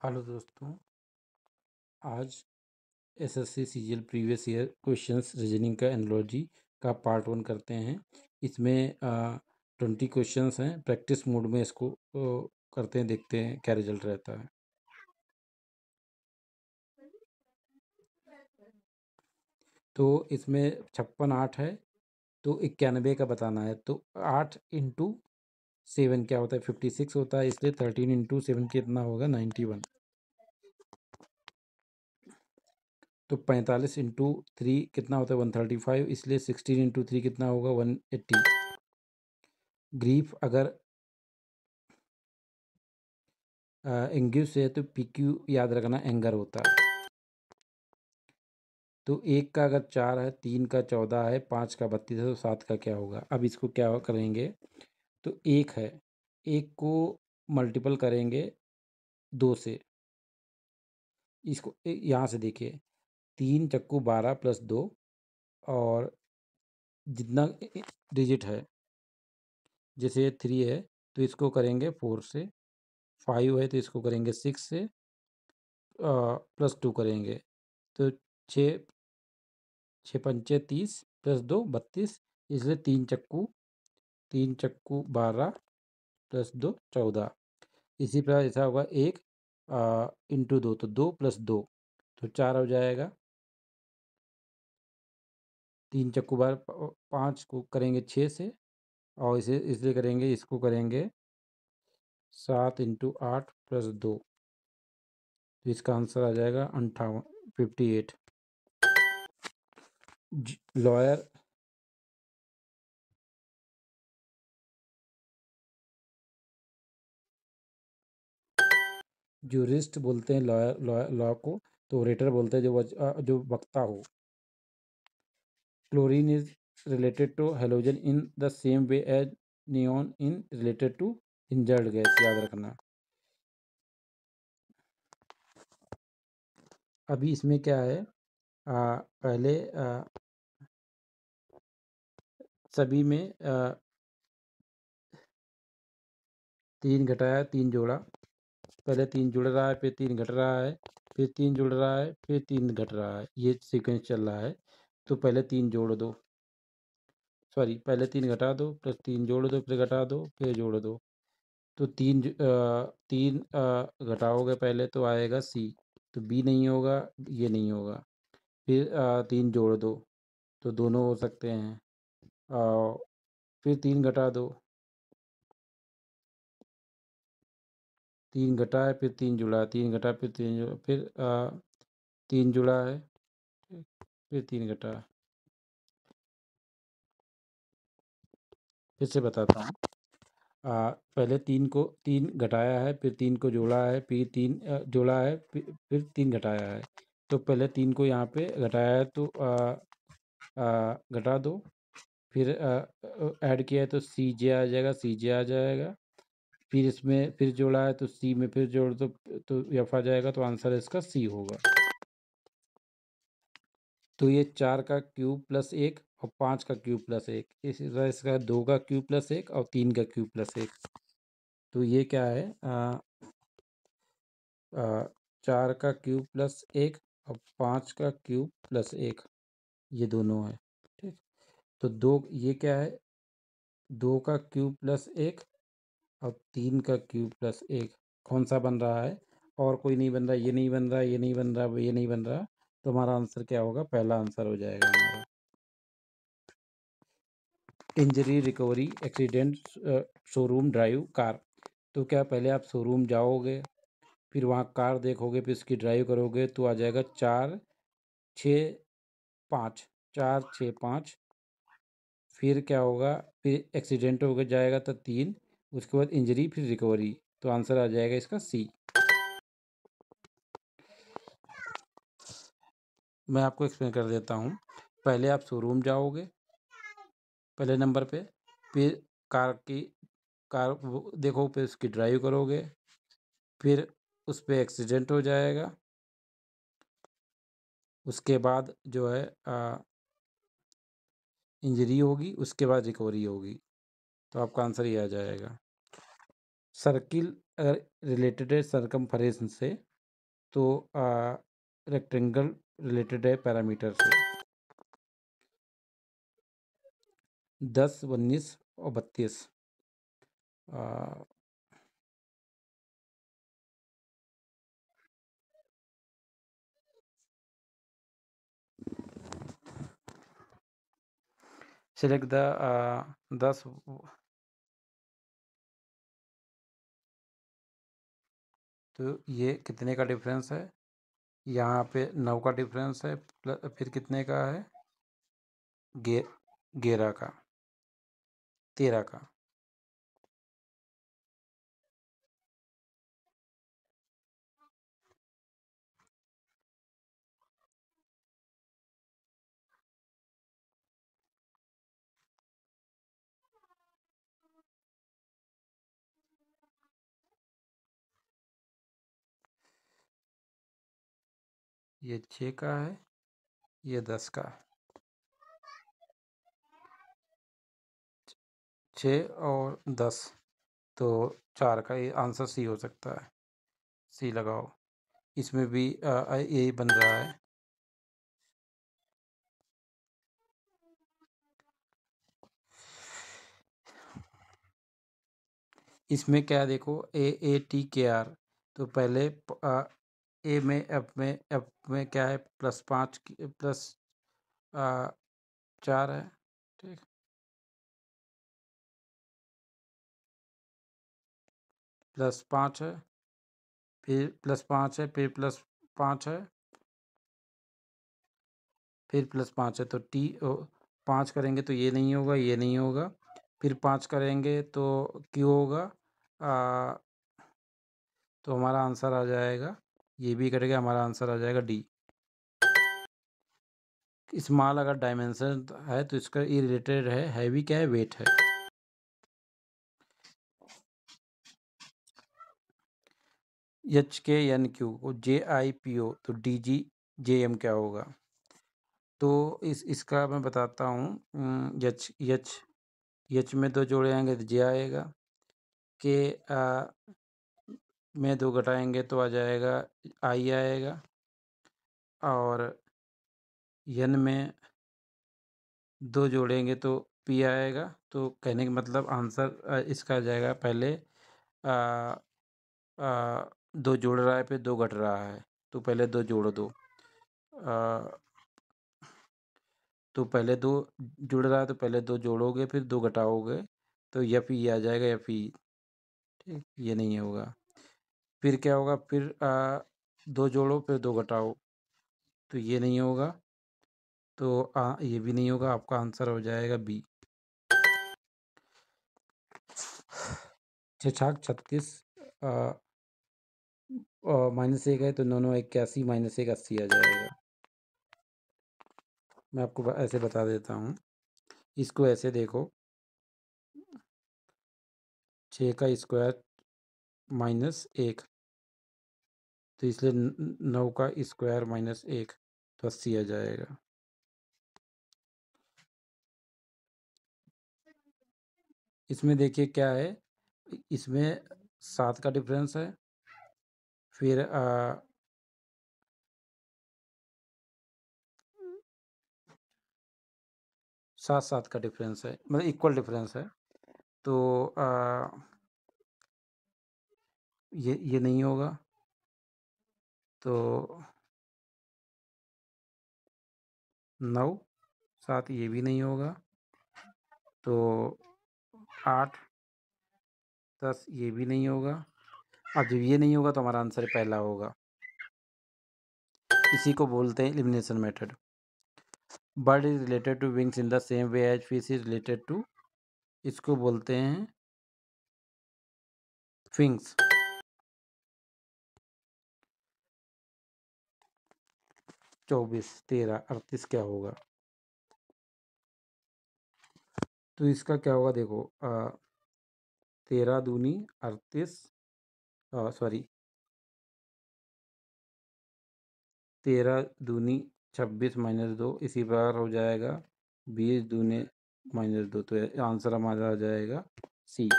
Hello दोस्तों, आज SSC CGL previous year questions reasoning का एनालॉजी का पार्ट 1 करते हैं। इसमें 20 क्वेश्चंस हैं। प्रैक्टिस मोड में इसको करते हैं, देखते हैं क्या रिजल्ट रहता है। तो इसमें 56 8 है, तो 91 का बताना है। तो 8 इंटू 7 क्या होता है? 56 होता है, इसलिए 13 इंटू 7 कितना होगा? 91। तो 45 इंटू 3 कितना होता है? 135, इसलिए 16 इंटू 3 कितना होगा? 180। ग्रीफ अगर एंग्यूस है तो पीक्यू याद रखना एंगर होता है। तो 1 का अगर 4 है, 3 का 14 है, 5 का 32 है, तो 7 का क्या होगा? अब इसको क्या करेंगे? तो 1 है, 1 को मल्टीपल करेंगे 2 से। इसको यहाँ से देखिए, 3 चक्कू 12 प्लस 2, और जितना डिजिट है, जैसे ये 3 है तो इसको करेंगे 4 से, 5 है तो इसको करेंगे 6 से, प्लस 2 करेंगे तो 6 6 पंचे 30 प्लस 2 32, इसलिए 3 चक्कू 12 प्लस 2 14। इसी प्रकार ऐसा होगा 1 इंटू 2, तो 2 प्लस 2 तो 4 हो जाएगा। 3 चक्कू 12, 5 को करेंगे 6 से, और इसे इसलिए करेंगे, इसको करेंगे 7 इंटू 8 प्लस 2, तो इसका आंसर आ जाएगा 58, 58। लॉयर जूरिस्ट बोलते हैं लॉयर लॉ को, तो ओरेटर बोलते हैं जो वक्ता हो। Chlorine is related to halogen in the same way as neon in related to inert gas, याद रखना। अभी इसमें क्या है, पहले सभी में 3 घटाया 3 जोड़ा। पहले 3 जुड़ रहा है, फिर 3 घट रहा है, फिर 3 जुड़ रहा है, फिर 3 घट रहा है, ये सीक्वेंस चल रहा है। तो पहले 3 जोड़ दो, सॉरी, पहले 3 घटा दो, प्लस 3 जोड़ दो, फिर घटा दो, फिर जोड़ दो। तो 3 घटाओगे पहले तो आएगा सी, तो बी नहीं होगा, ये नहीं होगा। फिर 3 जोड़ दो, तो दोनों हो सकते हैं। फिर 3 घटा दो, 3 घटा है, फिर 3 जुड़ा, 3 घटा, फिर 3 जुड़ा, फिर 3 जुड़ा है, फिर 3 घटा। फिर से बताता हूँ। पहले 3 घटाया है, फिर 3 को जोड़ा है, फिर 3 जोड़ा है, फिर 3 घटाया है। तो पहले 3 को यहाँ पे घटाया है, तो घटा दो, फिर ऐड किया है तो सी जे आ जाएगा, सी जे आ जाएगा। फिर इसमें फिर जोड़ा है तो सी में फिर जोड़ दो, तो एफ आ जाएगा, तो आंसर इसका सी होगा। तो ये 4 का क्यूब प्लस 1 और 5 का क्यूब प्लस 1, इसी तरह इसका 2 का क्यूब प्लस 1 और 3 का क्यूब प्लस 1। तो ये क्या है, 4 का क्यूब प्लस 1 और 5 का क्यूब प्लस 1, ये दोनों है। ठीक, तो 2 ये क्या है, 2 का क्यूब प्लस 1 और 3 का क्यूब प्लस 1, कौन सा बन रहा है? और कोई नहीं बन रहा, ये नहीं बन रहा, ये नहीं बन रहा, ये नहीं बन रहा। तो हमारा आंसर क्या होगा? पहला आंसर हो जाएगा हमारा। Injury recovery accident, showroom drive car. तो क्या, पहले आप शोरूम जाओगे, फिर वहाँ कार देखोगे, फिर उसकी ड्राइव करोगे, तो आ जाएगा 4 6 5, 4 6 5। फिर क्या होगा, फिर एक्सीडेंट हो जाएगा तो 3, उसके बाद इंजरी, फिर रिकवरी, तो आंसर आ जाएगा इसका सी। मैं आपको एक्सप्लेन कर देता हूँ। पहले आप शोरूम जाओगे पहले नंबर पे, फिर कार देखो, फिर उसकी ड्राइव करोगे, फिर उस पर एक्सीडेंट हो जाएगा, उसके बाद जो है इंजरी होगी, उसके बाद रिकवरी होगी, तो आपका आंसर ये आ जाएगा। सर्किल अगर रिलेटेड है सरकमफेरेंस से तो रेक्टेंगल रिलेटेड है पैरामीटर से। 10, 19 और 32। Select the 10। तो ये कितने का डिफरेंस है? यहाँ पे 9 का डिफरेंस है, फिर कितने का है? 11 का, 13 का। ये 6 का है, ये 10 का। 6 और 10 तो 4 का। ये आंसर सी हो सकता है। सी लगाओ। इसमें भी यही बन रहा है। इसमें क्या है देखो, AATKR। तो पहले ए में एफ में क्या है? +5 +4 है। ठीक, +5 है, फिर +5 है, फिर +5 है, फिर +5 है। तो 5 करेंगे तो ये नहीं होगा, ये नहीं होगा। फिर 5 करेंगे तो क्यू होगा। आ, तो हमारा आंसर आ जाएगा, ये भी करेगा, हमारा आंसर आ जाएगा डी। स्मॉल अगर डायमेंशन है तो इसका ये रिलेटेड है। हैवी क्या है? वेट है। HKNQ को JIPO तो DGJM क्या होगा? तो इसका मैं बताता हूँ। एच में 2 जोड़े आएंगे तो जे आएगा। के में 2 घटाएंगे तो आ जाएगा आई आएगा। और एन में 2 जोड़ेंगे तो पी आएगा। तो कहने का मतलब आंसर इसका आ जाएगा। पहले 2 जोड़ रहा है, फिर 2 घट रहा है, तो पहले 2 जोड़ दो। तो पहले 2 जुड़ रहा है तो पहले 2 जोड़ोगे, फिर 2 घटाओगे, तो एफ ई आ जाएगा, एफ ई। ठीक, ये नहीं होगा। फिर क्या होगा? फिर 2 जोड़ो, फिर 2 घटाओ, तो ये नहीं होगा। तो ये भी नहीं होगा। आपका आंसर हो जाएगा बी। 36 -1 है तो 9 81 -1 80 आ जाएगा। मैं आपको ऐसे बता देता हूँ। इसको ऐसे देखो, 6 का स्क्वायर -1, तो इसलिए 9 का स्क्वायर -1 तो 80 आ जाएगा। इसमें देखिए क्या है, इसमें 7 का डिफरेंस है, फिर 7 का डिफरेंस है, मतलब इक्वल डिफरेंस है। तो ये नहीं होगा। तो 9 7 ये भी नहीं होगा। तो 8 10 ये भी नहीं होगा। अब जब ये नहीं होगा तो हमारा आंसर पहला होगा। इसी को बोलते हैं elimination method. Bird is related to wings in the same way as fish is related to, इसको बोलते हैं फिंग्स। 24 13 38 क्या होगा? तो इसका क्या होगा देखो, 13 दूनी 38, सॉरी 13 दूनी 26 -2, इसी प्रकार हो जाएगा 20 दूने -2। तो आंसर हमारा आ जाएगा C.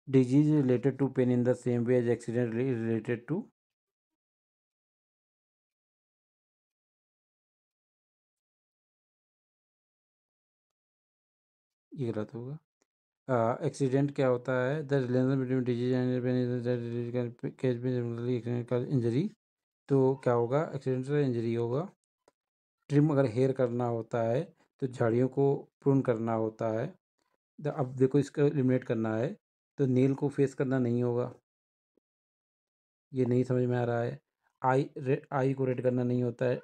Disease related to pain in the same way as accident related to, ये गलत होगा। एक्सीडेंट क्या होता है? The relation between disease and pain का इंजरी। तो क्या होगा? एक्सीडेंटल इंजरी होगा। ट्रिम अगर हेयर करना होता है तो झाड़ियों को प्रून करना होता है। अब देखो इसको एलिमिनेट करना है तो नेल को फेस करना नहीं होगा, ये नहीं समझ में आ रहा है। आई को रेड करना नहीं होता है,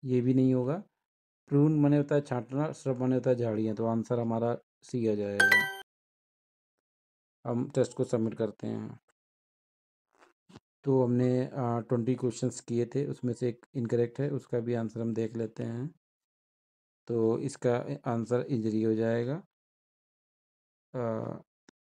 ये भी नहीं होगा। प्रून माने होता है छांटना, श्रब माने होता है झाड़ियाँ, तो आंसर हमारा सी आ जाएगा। हम टेस्ट को सबमिट करते हैं। तो हमने 20 क्वेश्चंस किए थे, उसमें से एक इनकरेक्ट है, उसका भी आंसर हम देख लेते हैं। तो इसका आंसर इंजरी हो जाएगा।